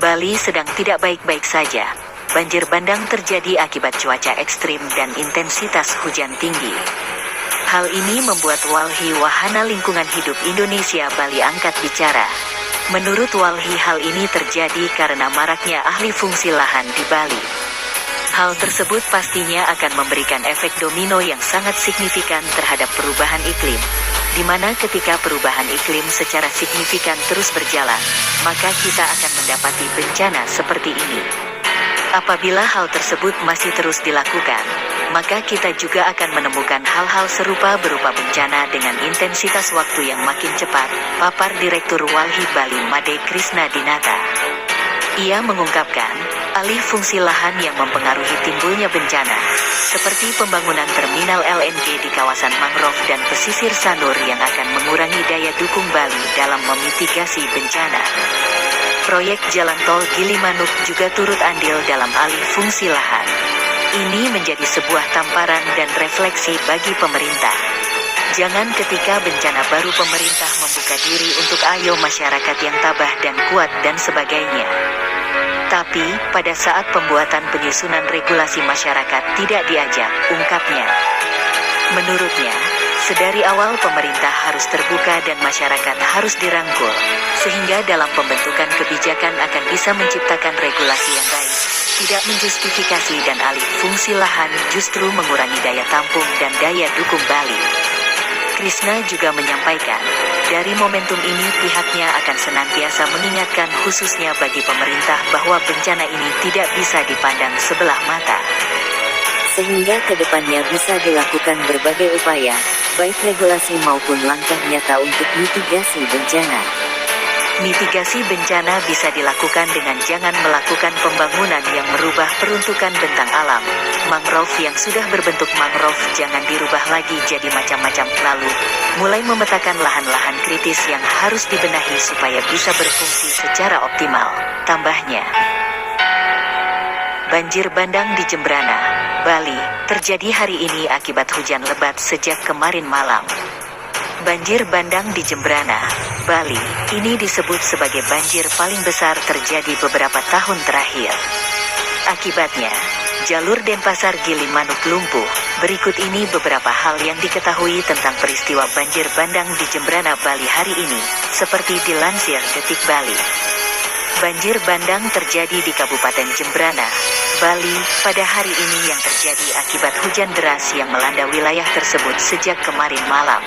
Bali sedang tidak baik-baik saja. Banjir bandang terjadi akibat cuaca ekstrim dan intensitas hujan tinggi. Hal ini membuat Walhi Wahana Lingkungan Hidup Indonesia Bali angkat bicara. Menurut Walhi, hal ini terjadi karena maraknya ahli fungsi lahan di Bali. Hal tersebut pastinya akan memberikan efek domino yang sangat signifikan terhadap perubahan iklim, di mana ketika perubahan iklim secara signifikan terus berjalan, maka kita akan mendapati bencana seperti ini. Apabila hal tersebut masih terus dilakukan, maka kita juga akan menemukan hal-hal serupa berupa bencana dengan intensitas waktu yang makin cepat, papar Direktur Walhi Bali Made Krisna Dinata. Ia mengungkapkan, alih fungsi lahan yang mempengaruhi timbulnya bencana, seperti pembangunan terminal LNG di kawasan mangrove dan pesisir Sanur yang akan mengurangi daya dukung Bali dalam memitigasi bencana. Proyek jalan tol Gilimanuk juga turut andil dalam alih fungsi lahan. Ini menjadi sebuah tamparan dan refleksi bagi pemerintah. Jangan ketika bencana baru pemerintah membuka diri untuk ayo masyarakat yang tabah dan kuat dan sebagainya. Tapi, pada saat pembuatan penyusunan regulasi masyarakat tidak diajak, ungkapnya. Menurutnya, sedari awal pemerintah harus terbuka dan masyarakat harus dirangkul, sehingga dalam pembentukan kebijakan akan bisa menciptakan regulasi yang baik, tidak menjustifikasi dan alih fungsi lahan justru mengurangi daya tampung dan daya dukung Bali. Krisna juga menyampaikan, dari momentum ini pihaknya akan senantiasa mengingatkan khususnya bagi pemerintah bahwa bencana ini tidak bisa dipandang sebelah mata. Sehingga kedepannya bisa dilakukan berbagai upaya, baik regulasi maupun langkah nyata untuk mitigasi bencana. Mitigasi bencana bisa dilakukan dengan jangan melakukan pembangunan yang merubah peruntukan bentang alam. Mangrove yang sudah berbentuk mangrove jangan dirubah lagi jadi macam-macam, lalu mulai memetakan lahan-lahan kritis yang harus dibenahi supaya bisa berfungsi secara optimal, tambahnya. Banjir bandang di Jembrana, Bali, terjadi hari ini akibat hujan lebat sejak kemarin malam. Banjir bandang di Jembrana, Bali, ini disebut sebagai banjir paling besar terjadi beberapa tahun terakhir. Akibatnya, jalur Denpasar Gilimanuk lumpuh. Berikut ini beberapa hal yang diketahui tentang peristiwa banjir bandang di Jembrana, Bali hari ini, seperti dilansir Detik Bali. Banjir bandang terjadi di Kabupaten Jembrana, Bali, pada hari ini yang terjadi akibat hujan deras yang melanda wilayah tersebut sejak kemarin malam.